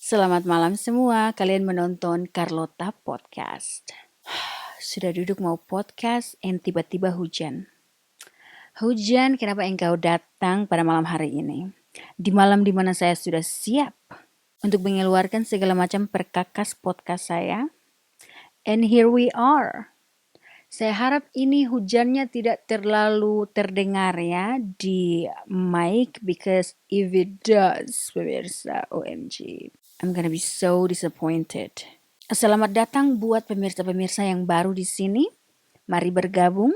Selamat malam semua, kalian menonton Carlota Podcast. Sudah duduk mau podcast, tiba-tiba hujan. Hujan, kenapa engkau datang pada malam hari ini? Di malam dimana saya sudah siap untuk mengeluarkan segala macam perkakas podcast saya. And here we are. Saya harap ini hujannya tidak terlalu terdengar ya di mic, because if it does, pemirsa, OMG, I'm gonna be so disappointed. Selamat datang buat pemirsa-pemirsa yang baru di sini. Mari bergabung.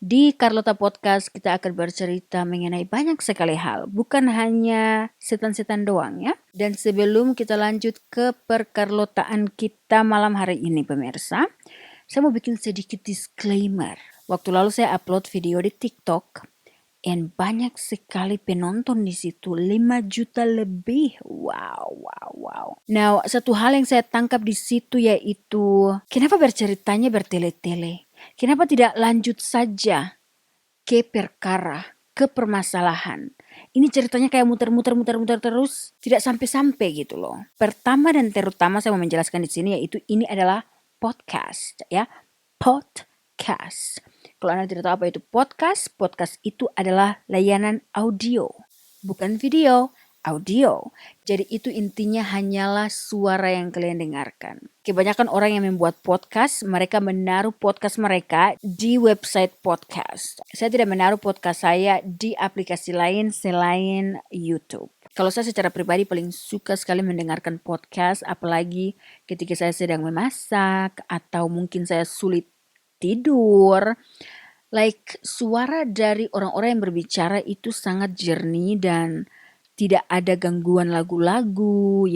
Di Carlota Podcast kita akan bercerita mengenai banyak sekali hal, bukan hanya setan-setan doang ya. Dan sebelum kita lanjut ke perkarlotaan kita malam hari ini pemirsa, saya mau bikin sedikit disclaimer. Waktu lalu saya upload video di TikTok, and banyak sekali penonton di situ, 5 juta lebih. Wow. Now, satu hal yang saya tangkap di situ yaitu, kenapa berceritanya bertele-tele? Kenapa tidak lanjut saja ke perkara, ke permasalahan? Ini ceritanya kayak muter-muter terus, tidak sampai-sampai gitu loh. Pertama dan terutama saya mau menjelaskan di sini yaitu ini adalah podcast ya, podcast. Kalau Anda tidak tahu apa itu podcast, podcast itu adalah layanan audio, bukan video, audio. Jadi itu intinya hanyalah suara yang kalian dengarkan. Kebanyakan orang yang membuat podcast, mereka menaruh podcast mereka di website podcast. Saya tidak menaruh podcast saya di aplikasi lain selain YouTube. Kalau saya secara pribadi paling suka sekali mendengarkan podcast, apalagi ketika saya sedang memasak atau mungkin saya sulit tidur. Like suara dari orang-orang yang berbicara itu sangat jernih dan tidak ada gangguan lagu-lagu,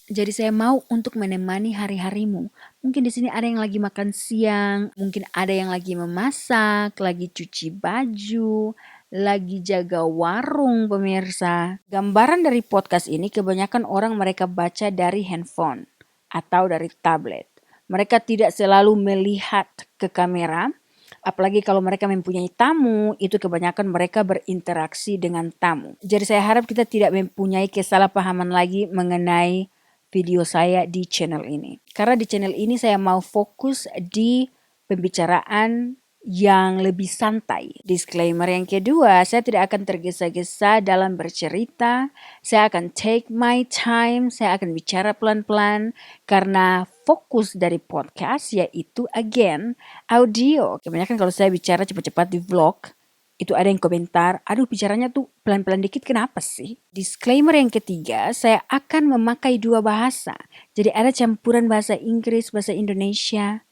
Jadi saya mau untuk menemani hari-harimu. Mungkin di sini ada yang lagi makan siang, mungkin ada yang lagi memasak, lagi cuci baju, lagi jaga warung pemirsa. Gambaran dari podcast ini kebanyakan orang mereka baca dari handphone atau dari tablet. Mereka tidak selalu melihat ke kamera. Apalagi kalau mereka mempunyai tamu, itu kebanyakan mereka berinteraksi dengan tamu. Jadi saya harap kita tidak mempunyai kesalahpahaman lagi mengenai video saya di channel ini. Karena di channel ini saya mau fokus di pembicaraan yang lebih santai. Disclaimer yang kedua, saya tidak akan tergesa-gesa dalam bercerita. Saya akan take my time, saya akan bicara pelan-pelan karena fokus dari podcast yaitu again audio. Kebanyakan kalau saya bicara cepat-cepat di vlog, itu ada yang komentar, aduh bicaranya tuh pelan-pelan dikit kenapa sih? Disclaimer yang ketiga, saya akan memakai dua bahasa. Jadi ada campuran bahasa Inggris, bahasa Indonesia.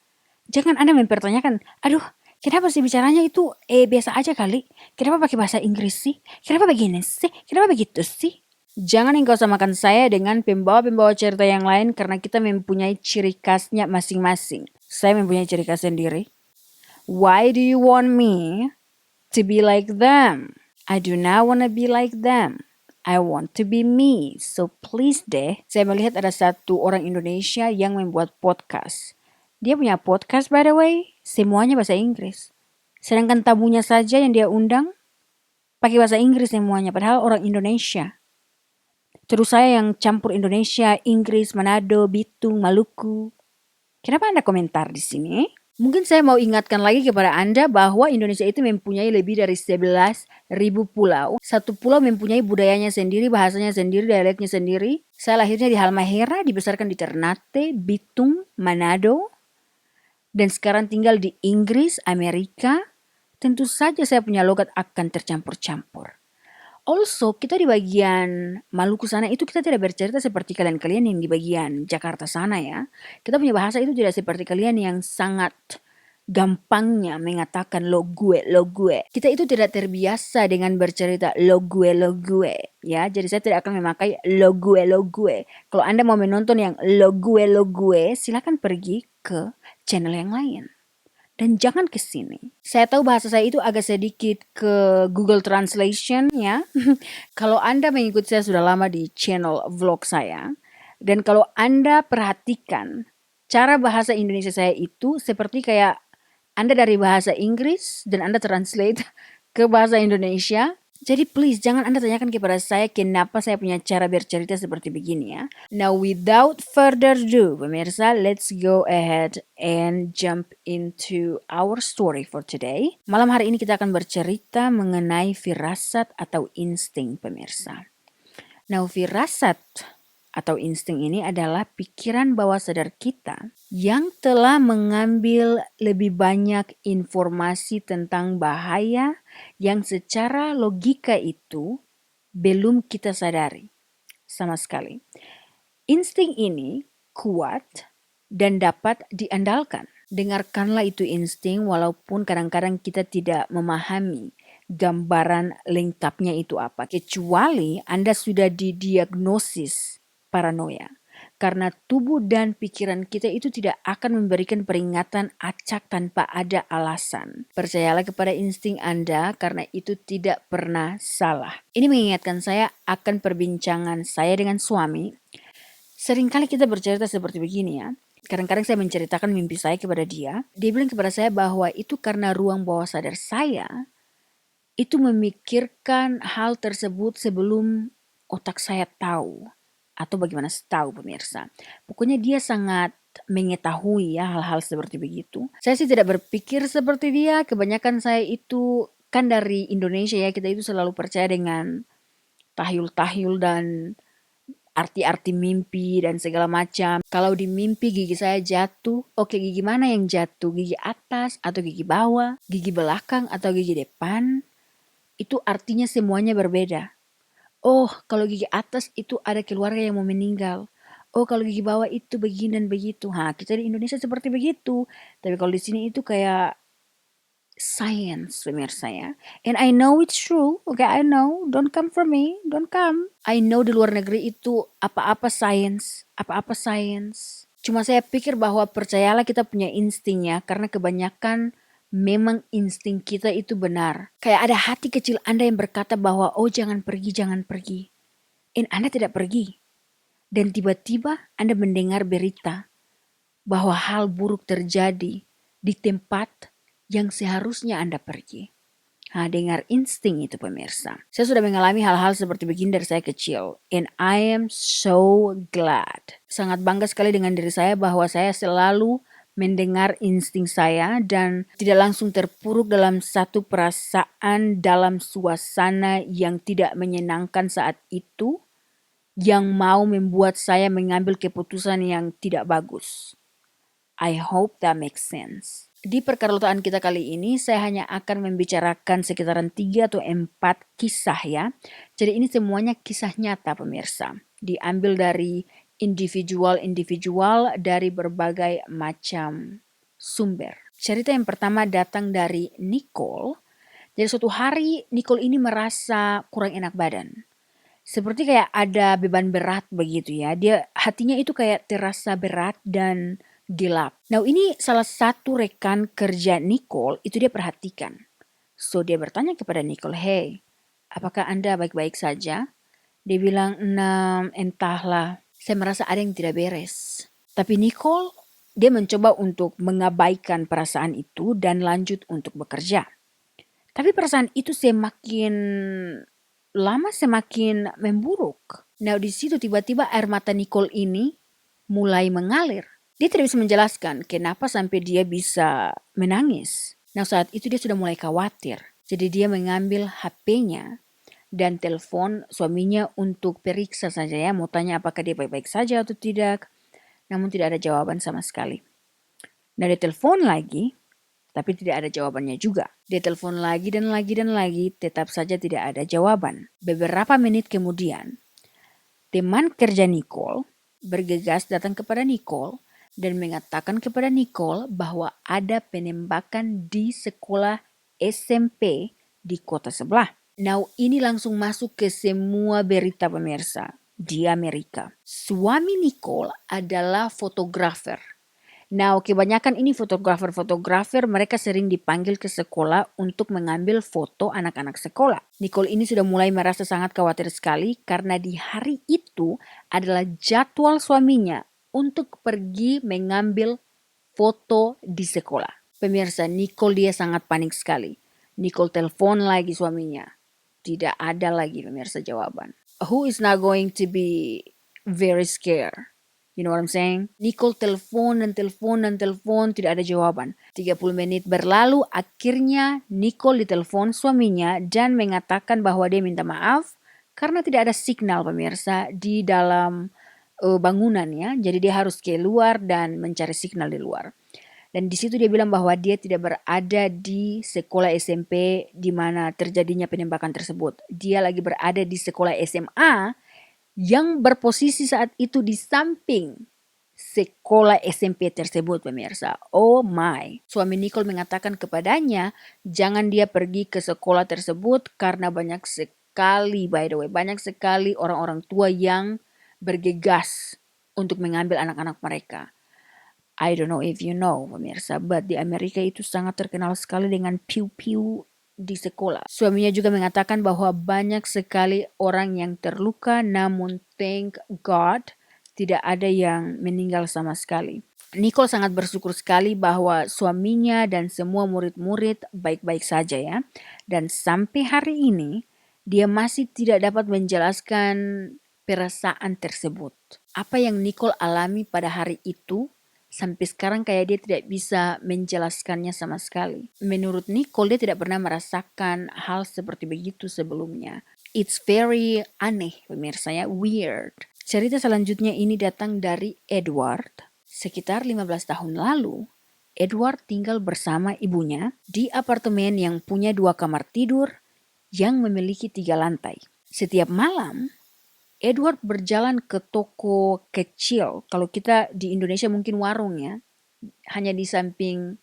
Jangan Anda mempertanyakan, aduh kenapa sih bicaranya itu biasa aja kali? Kenapa pakai bahasa Inggris sih? Kenapa begini sih? Kenapa begitu sih? Jangan engkau samakan saya dengan pembawa-pembawa cerita yang lain karena kita mempunyai ciri khasnya masing-masing. Saya mempunyai ciri khas sendiri. Why do you want me to be like them? I do not want to be like them. I want to be me. So please deh. Saya melihat ada satu orang Indonesia yang membuat podcast. Dia punya podcast by the way, semuanya bahasa Inggris. Sedangkan tamunya saja yang dia undang pakai bahasa Inggris semuanya, padahal orang Indonesia. Terus saya yang campur Indonesia, Inggris, Manado, Bitung, Maluku. Kenapa Anda komentar di sini? Mungkin saya mau ingatkan lagi kepada Anda bahwa Indonesia itu mempunyai lebih dari 11.000 pulau. Satu pulau mempunyai budayanya sendiri, bahasanya sendiri, dialeknya sendiri. Saya lahirnya di Halmahera, dibesarkan di Ternate, Bitung, Manado. Dan sekarang tinggal di Inggris, Amerika. Tentu saja saya punya logat akan tercampur-campur. Also, kita di bagian Maluku sana itu kita tidak bercerita seperti kalian-kalian yang di bagian Jakarta sana ya. Kita punya bahasa itu tidak seperti kalian yang sangat gampangnya mengatakan lo gue. Kita itu tidak terbiasa dengan bercerita lo gue ya. Jadi saya tidak akan memakai lo gue. Kalau Anda mau menonton yang lo gue, silakan pergi ke channel yang lain. Dan jangan ke sini. Saya tahu bahasa saya itu agak sedikit ke Google Translation ya. Kalau Anda mengikuti saya sudah lama di channel vlog saya. Dan kalau Anda perhatikan cara bahasa Indonesia saya itu seperti kayak Anda dari bahasa Inggris dan Anda translate ke bahasa Indonesia. Jadi please jangan Anda tanyakan kepada saya kenapa saya punya cara bercerita seperti begini ya. Now without further ado, pemirsa, let's go ahead and jump into our story for today. Malam hari ini kita akan bercerita mengenai firasat atau insting, pemirsa. Now firasat atau insting ini adalah pikiran bawah sadar kita yang telah mengambil lebih banyak informasi tentang bahaya yang secara logika itu belum kita sadari sama sekali. Insting ini kuat dan dapat diandalkan. Dengarkanlah itu insting walaupun kadang-kadang kita tidak memahami gambaran lengkapnya itu apa. Kecuali Anda sudah didiagnosis paranoia. Karena tubuh dan pikiran kita itu tidak akan memberikan peringatan acak tanpa ada alasan. Percayalah kepada insting Anda karena itu tidak pernah salah. Ini mengingatkan saya akan perbincangan saya dengan suami. Seringkali kita bercerita seperti begini ya. Kadang-kadang saya menceritakan mimpi saya kepada dia. Dia bilang kepada saya bahwa itu karena ruang bawah sadar saya itu memikirkan hal tersebut sebelum otak saya tahu. Atau bagaimana tahu pemirsa. Pokoknya dia sangat mengetahui ya hal-hal seperti begitu. Saya sih tidak berpikir seperti dia. Kebanyakan saya itu kan dari Indonesia ya. Kita itu selalu percaya dengan tahyul-tahyul dan arti-arti mimpi dan segala macam. Kalau di mimpi gigi saya jatuh, oke gigi mana yang jatuh? Gigi atas atau gigi bawah? Gigi belakang atau gigi depan? Itu artinya semuanya berbeda. Oh, kalau gigi atas itu ada keluarga yang mau meninggal. Oh, kalau gigi bawah itu begini dan begitu. Kita di Indonesia seperti begitu. Tapi kalau di sini itu kayak science, pemirsa ya. And I know it's true. Okay, I know. Don't come for me. Don't come. I know di luar negeri itu apa-apa science. Apa-apa science. Cuma saya pikir bahwa percayalah kita punya insting ya. Karena kebanyakan memang insting kita itu benar. Kayak ada hati kecil Anda yang berkata bahwa oh jangan pergi, jangan pergi. And Anda tidak pergi. Dan tiba-tiba Anda mendengar berita bahwa hal buruk terjadi di tempat yang seharusnya Anda pergi. Dengar insting itu pemirsa. Saya sudah mengalami hal-hal seperti begini dari saya kecil. And I am so glad. Sangat bangga sekali dengan diri saya bahwa saya selalu mendengar insting saya dan tidak langsung terpuruk dalam satu perasaan dalam suasana yang tidak menyenangkan saat itu yang mau membuat saya mengambil keputusan yang tidak bagus. I hope that makes sense. Di perkarotaan kita kali ini saya hanya akan membicarakan sekitaran 3 atau 4 kisah ya. Jadi ini semuanya kisah nyata pemirsa. Diambil dari individual dari berbagai macam sumber. Cerita yang pertama datang dari Nicole. Jadi suatu hari Nicole ini merasa kurang enak badan. Seperti kayak ada beban berat begitu ya. Hatinya itu kayak terasa berat dan gelap. Nah ini salah satu rekan kerja Nicole itu dia perhatikan. So dia bertanya kepada Nicole, hey apakah Anda baik-baik saja? Dia bilang, nah entahlah saya merasa ada yang tidak beres. Tapi Nicole dia mencoba untuk mengabaikan perasaan itu dan lanjut untuk bekerja. Tapi perasaan itu semakin lama semakin memburuk. Nah di situ tiba-tiba air mata Nicole ini mulai mengalir. Dia tidak bisa menjelaskan kenapa sampai dia bisa menangis. Nah saat itu dia sudah mulai khawatir. Jadi dia mengambil HP-nya dan telepon suaminya untuk periksa saja ya. Mau tanya apakah dia baik-baik saja atau tidak. Namun tidak ada jawaban sama sekali. Nah dia telepon lagi. Tapi tidak ada jawabannya juga. Dia telepon lagi dan lagi dan lagi, tetap saja tidak ada jawaban. Beberapa menit kemudian, teman kerja Nicole bergegas datang kepada Nicole dan mengatakan kepada Nicole bahwa ada penembakan di sekolah SMP di kota sebelah. Now ini langsung masuk ke semua berita pemirsa di Amerika. Suami Nicole adalah fotografer. Nah, kebanyakan ini fotografer mereka sering dipanggil ke sekolah untuk mengambil foto anak-anak sekolah. Nicole ini sudah mulai merasa sangat khawatir sekali karena di hari itu adalah jadwal suaminya untuk pergi mengambil foto di sekolah. Pemirsa, Nicole dia sangat panik sekali. Nicole telepon lagi suaminya. Tidak ada lagi pemirsa jawaban. Who is not going to be very scared? You know what I'm saying? Nicole telepon dan telepon dan telepon, tidak ada jawaban. 30 menit berlalu, akhirnya Nicole ditelepon suaminya dan mengatakan bahwa dia minta maaf karena tidak ada signal pemirsa di dalam bangunannya. Jadi dia harus keluar dan mencari signal di luar. Dan di situ dia bilang bahwa dia tidak berada di sekolah SMP di mana terjadinya penembakan tersebut. Dia lagi berada di sekolah SMA yang berposisi saat itu di samping sekolah SMP tersebut pemirsa. Oh my. Suami Nicole mengatakan kepadanya, jangan dia pergi ke sekolah tersebut karena banyak sekali, by the way, banyak sekali orang-orang tua yang bergegas untuk mengambil anak-anak mereka. I don't know if you know pemirsa, but di Amerika itu sangat terkenal sekali dengan piu-piu di sekolah. Suaminya juga mengatakan bahwa banyak sekali orang yang terluka, namun thank God tidak ada yang meninggal sama sekali. Nicole sangat bersyukur sekali bahwa suaminya dan semua murid-murid baik-baik saja ya. Dan sampai hari ini dia masih tidak dapat menjelaskan perasaan tersebut. Apa yang Nicole alami pada hari itu sampai sekarang kayak dia tidak bisa menjelaskannya sama sekali. Menurut Nicole, dia tidak pernah merasakan hal seperti begitu sebelumnya. It's very aneh pemirsa ya, weird. Cerita selanjutnya ini datang dari Edward. Sekitar 15 tahun lalu, Edward tinggal bersama ibunya di apartemen yang punya 2 kamar tidur yang memiliki 3 lantai. Setiap malam, Edward berjalan ke toko kecil. Kalau kita di Indonesia mungkin warung ya. Hanya di samping,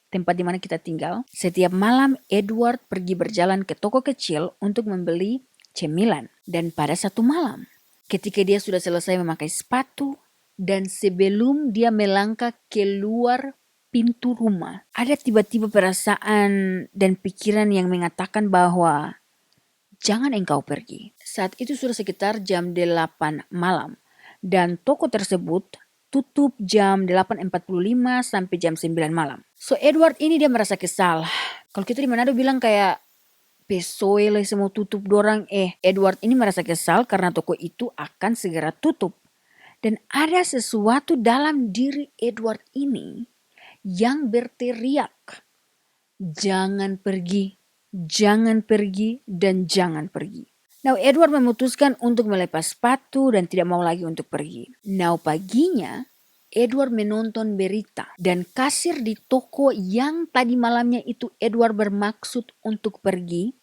tempat di mana kita tinggal. Setiap malam Edward pergi berjalan ke toko kecil untuk membeli cemilan. Dan pada satu malam, ketika dia sudah selesai memakai sepatu dan sebelum dia melangkah keluar pintu rumah, ada tiba-tiba perasaan dan pikiran yang mengatakan bahwa jangan engkau pergi. Saat itu sudah sekitar jam 8 malam. Dan toko tersebut tutup jam 8.45 sampai jam 9 malam. So Edward ini dia merasa kesal. Kalau kita di Manado bilang kayak pesoe lah semua tutup dorang. Edward ini merasa kesal karena toko itu akan segera tutup. Dan ada sesuatu dalam diri Edward ini yang berteriak. Jangan pergi. Jangan pergi dan jangan pergi. Now Edward memutuskan untuk melepas sepatu dan tidak mau lagi untuk pergi. Now paginya Edward menonton berita dan kasir di toko yang tadi malamnya itu Edward bermaksud untuk pergi,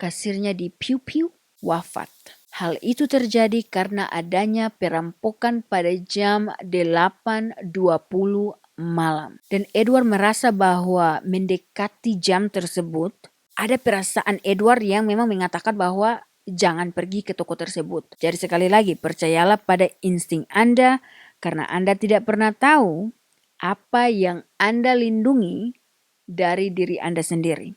kasirnya di piu-piu wafat. Hal itu terjadi karena adanya perampokan pada jam 8.20 malam. Dan Edward merasa bahwa mendekati jam tersebut, ada perasaan Edward yang memang mengatakan bahwa jangan pergi ke toko tersebut. Jadi sekali lagi, percayalah pada insting Anda karena Anda tidak pernah tahu apa yang Anda lindungi dari diri Anda sendiri.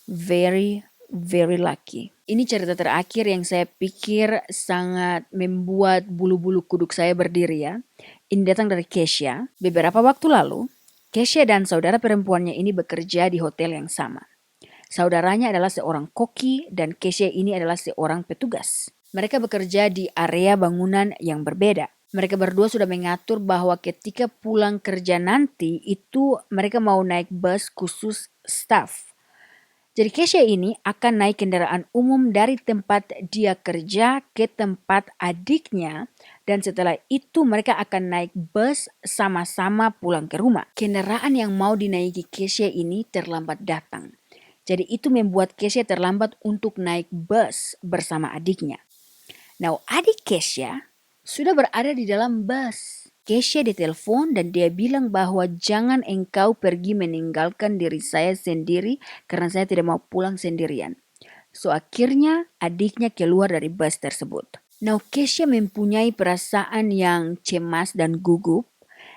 Very, very lucky. Ini cerita terakhir yang saya pikir sangat membuat bulu-bulu kuduk saya berdiri ya. Ini datang dari Kesha. Beberapa waktu lalu, Kesha dan saudara perempuannya ini bekerja di hotel yang sama. Saudaranya adalah seorang koki dan Kesha ini adalah seorang petugas. Mereka bekerja di area bangunan yang berbeda. Mereka berdua sudah mengatur bahwa ketika pulang kerja nanti itu mereka mau naik bus khusus staff. Jadi Kesha ini akan naik kendaraan umum dari tempat dia kerja ke tempat adiknya dan setelah itu mereka akan naik bus sama-sama pulang ke rumah. Kendaraan yang mau dinaiki Kesha ini terlambat datang. Jadi itu membuat Kesha terlambat untuk naik bus bersama adiknya. Now adik Kesha sudah berada di dalam bus. Kesha ditelepon dan dia bilang bahwa jangan engkau pergi meninggalkan diri saya sendiri karena saya tidak mau pulang sendirian. So akhirnya adiknya keluar dari bus tersebut. Now Kesha mempunyai perasaan yang cemas dan gugup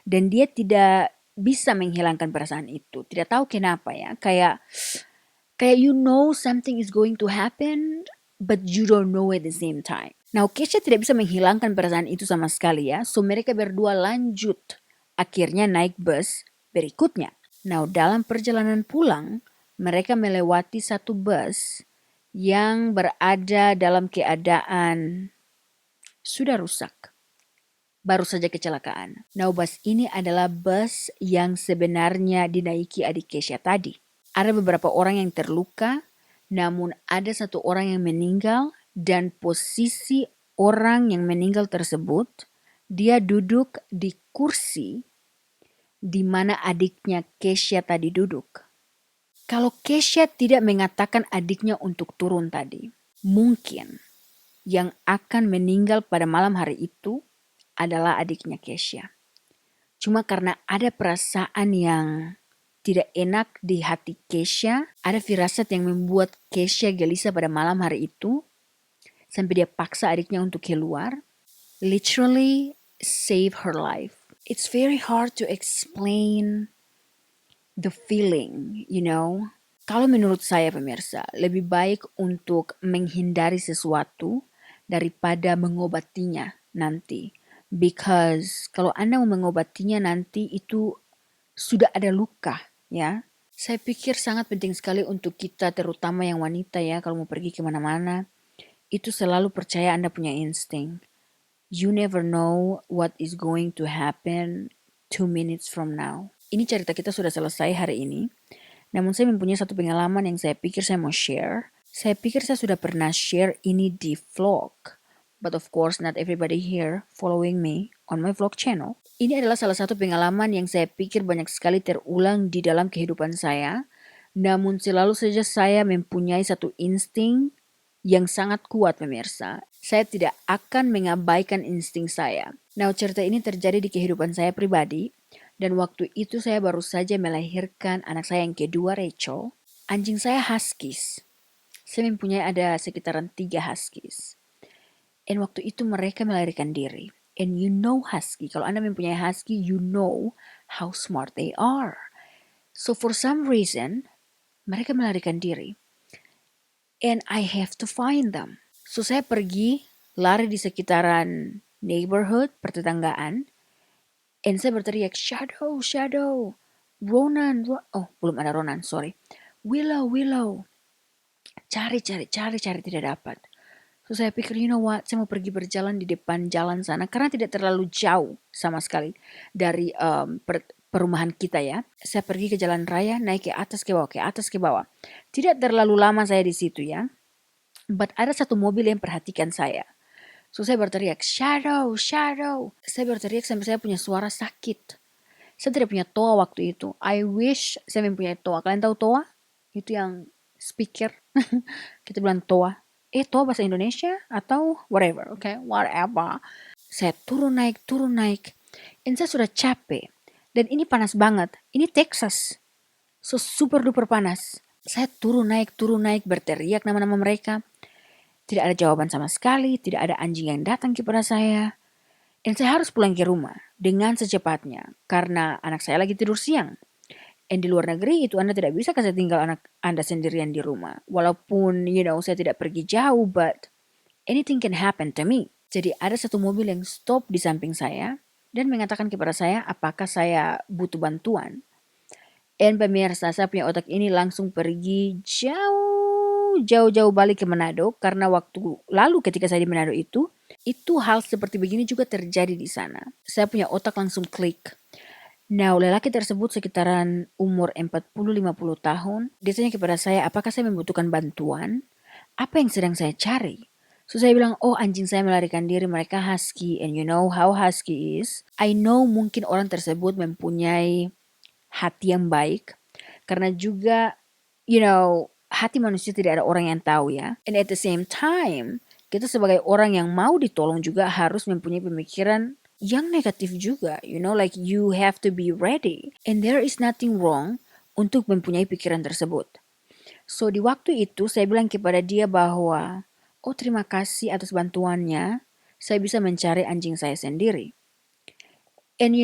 dan dia tidak bisa menghilangkan perasaan itu. Tidak tahu kenapa ya. Kayak you know something is going to happen but you don't know at the same time. Now Kesha tidak bisa menghilangkan perasaan itu sama sekali ya. So mereka berdua lanjut. Akhirnya naik bus berikutnya. Now dalam perjalanan pulang, mereka melewati satu bus yang berada dalam keadaan sudah rusak. Baru saja kecelakaan. Nah, bus ini adalah bus yang sebenarnya dinaiki adik Kesha tadi. Ada beberapa orang yang terluka, namun ada satu orang yang meninggal dan posisi orang yang meninggal tersebut, dia duduk di kursi di mana adiknya Kesha tadi duduk. Kalau Kesha tidak mengatakan adiknya untuk turun tadi, mungkin yang akan meninggal pada malam hari itu adalah adiknya Kesha. Cuma karena ada perasaan yang tidak enak di hati Kesha, ada firasat yang membuat Kesha gelisah pada malam hari itu, sampai dia paksa adiknya untuk keluar, literally save her life. It's very hard to explain the feeling, you know. Kalau menurut saya pemirsa, lebih baik untuk menghindari sesuatu daripada mengobatinya nanti. Because kalau Anda mau mengobatinya nanti itu sudah ada luka, ya. Saya pikir sangat penting sekali untuk kita, terutama yang wanita ya, kalau mau pergi kemana-mana, itu selalu percaya Anda punya insting. You never know what is going to happen 2 minutes from now. Ini cerita kita sudah selesai hari ini. Namun saya mempunyai satu pengalaman yang saya pikir saya mau share. Saya pikir saya sudah pernah share ini di vlog. But of course not everybody here following me on my vlog channel. Ini adalah salah satu pengalaman yang saya pikir banyak sekali terulang di dalam kehidupan saya. Namun selalu saja saya mempunyai satu insting yang sangat kuat pemirsa. Saya tidak akan mengabaikan insting saya. Nah, cerita ini terjadi di kehidupan saya pribadi. Dan waktu itu saya baru saja melahirkan anak saya yang kedua, Rachel. Anjing saya huskies. Saya mempunyai ada sekitaran 3 huskies. Dan waktu itu mereka melarikan diri. And you know husky. Kalau Anda mempunyai husky, you know how smart they are. So for some reason, mereka melarikan diri. And I have to find them. So saya pergi lari di sekitaran neighborhood, pertetanggaan. And saya berteriak, Shadow, Shadow, Ronan, oh belum ada Ronan, sorry. Willow, Willow. Cari, tidak dapat. So saya pikir, you know what, saya mau pergi berjalan di depan jalan sana. Karena tidak terlalu jauh sama sekali dari perumahan kita ya. Saya pergi ke jalan raya, naik ke atas ke bawah, ke atas ke bawah. Tidak terlalu lama saya di situ ya. But ada satu mobil yang perhatikan saya. So saya berteriak, Shadow, Shadow. Saya berteriak sampai saya punya suara sakit. Saya tidak punya toa waktu itu. I wish saya mempunyai toa. Kalian tahu toa? Itu yang speaker. Kita bilang toa. Toa bahasa Indonesia atau whatever, okay? Whatever. Saya turun naik. Dan saya sudah capek. Dan ini panas banget. Ini Texas. So super duper panas. Saya turun naik, berteriak nama-nama mereka. Tidak ada jawaban sama sekali, tidak ada anjing yang datang kepada saya. Dan saya harus pulang ke rumah dengan secepatnya karena anak saya lagi tidur siang. Dan di luar negeri itu Anda tidak bisa kasih tinggal anak Anda sendirian di rumah. Walaupun, saya tidak pergi jauh, but anything can happen to me. Jadi ada satu mobil yang stop di samping saya dan mengatakan kepada saya apakah saya butuh bantuan. Dan pemirsa, saya punya otak ini langsung pergi jauh balik ke Manado karena waktu lalu ketika saya di Manado itu hal seperti begini juga terjadi di sana. Saya punya otak langsung klik. Nah, lelaki tersebut sekitaran umur 40-50 tahun. Dia tanya kepada saya, apakah saya membutuhkan bantuan? Apa yang sedang saya cari? So saya bilang, oh anjing saya melarikan diri, mereka husky. And you know how husky is. I know mungkin orang tersebut mempunyai hati yang baik. Karena juga, hati manusia tidak ada orang yang tahu ya. And at the same time, kita sebagai orang yang mau ditolong juga harus mempunyai pemikiran yang negatif juga. Like you have to be ready. And there is nothing wrong untuk mempunyai pikiran tersebut. So di waktu itu saya bilang kepada dia bahwa, oh terima kasih atas bantuannya. Saya bisa mencari anjing saya sendiri. And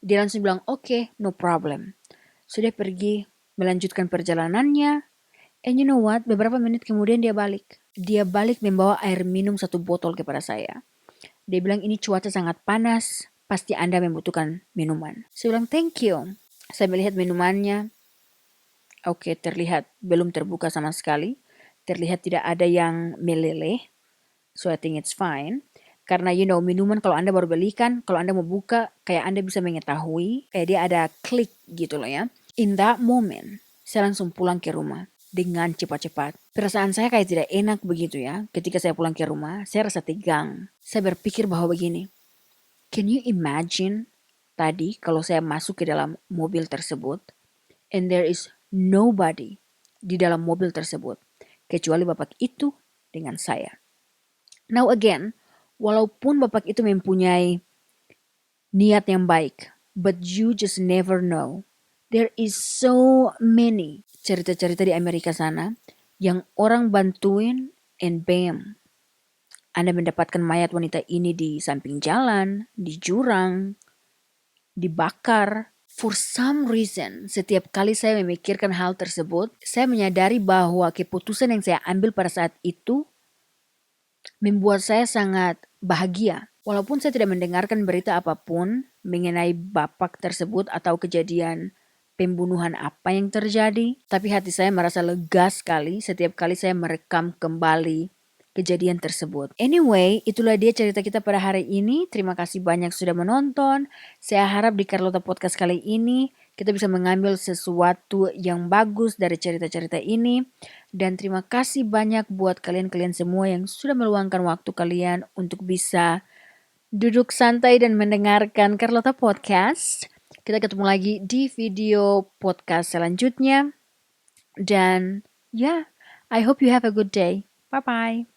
dia langsung bilang, okay, no problem. Sudah pergi melanjutkan perjalanannya. And you know what? Beberapa menit kemudian dia balik. Dia balik membawa air minum 1 botol kepada saya. Dia bilang ini cuaca sangat panas. Pasti Anda membutuhkan minuman. Saya bilang thank you. Saya melihat minumannya. Oke, terlihat belum terbuka sama sekali. terlihat tidak ada yang meleleh. So I think it's fine. Karena minuman kalau Anda baru beli kan, kalau Anda mau buka, kayak Anda bisa mengetahui, kayak dia ada klik gitu loh ya. In that moment, saya langsung pulang ke rumah dengan cepat-cepat. Perasaan saya kayak tidak enak begitu ya. Ketika saya pulang ke rumah, saya rasa tegang. Saya berpikir bahwa begini, can you imagine tadi kalau saya masuk ke dalam mobil tersebut, and there is nobody di dalam mobil tersebut, kecuali bapak itu dengan saya. Now again, walaupun bapak itu mempunyai niat yang baik, but you just never know. There is so many cerita-cerita di Amerika sana yang orang bantuin and bam, Anda mendapatkan mayat wanita ini di samping jalan, di jurang, dibakar. For some reason, setiap kali saya memikirkan hal tersebut, saya menyadari bahwa keputusan yang saya ambil pada saat itu membuat saya sangat bahagia. Walaupun saya tidak mendengarkan berita apapun mengenai bapak tersebut atau kejadian pembunuhan apa yang terjadi, tapi hati saya merasa lega sekali setiap kali saya merekam kembali kejadian tersebut. Anyway, itulah dia cerita kita pada hari ini. Terima kasih banyak sudah menonton. Saya harap di Carlota Podcast kali ini kita bisa mengambil sesuatu yang bagus dari cerita-cerita ini. Dan terima kasih banyak buat kalian-kalian semua yang sudah meluangkan waktu kalian untuk bisa duduk santai dan mendengarkan Carlota Podcast. Kita ketemu lagi di video podcast selanjutnya. Dan I hope you have a good day. Bye-bye.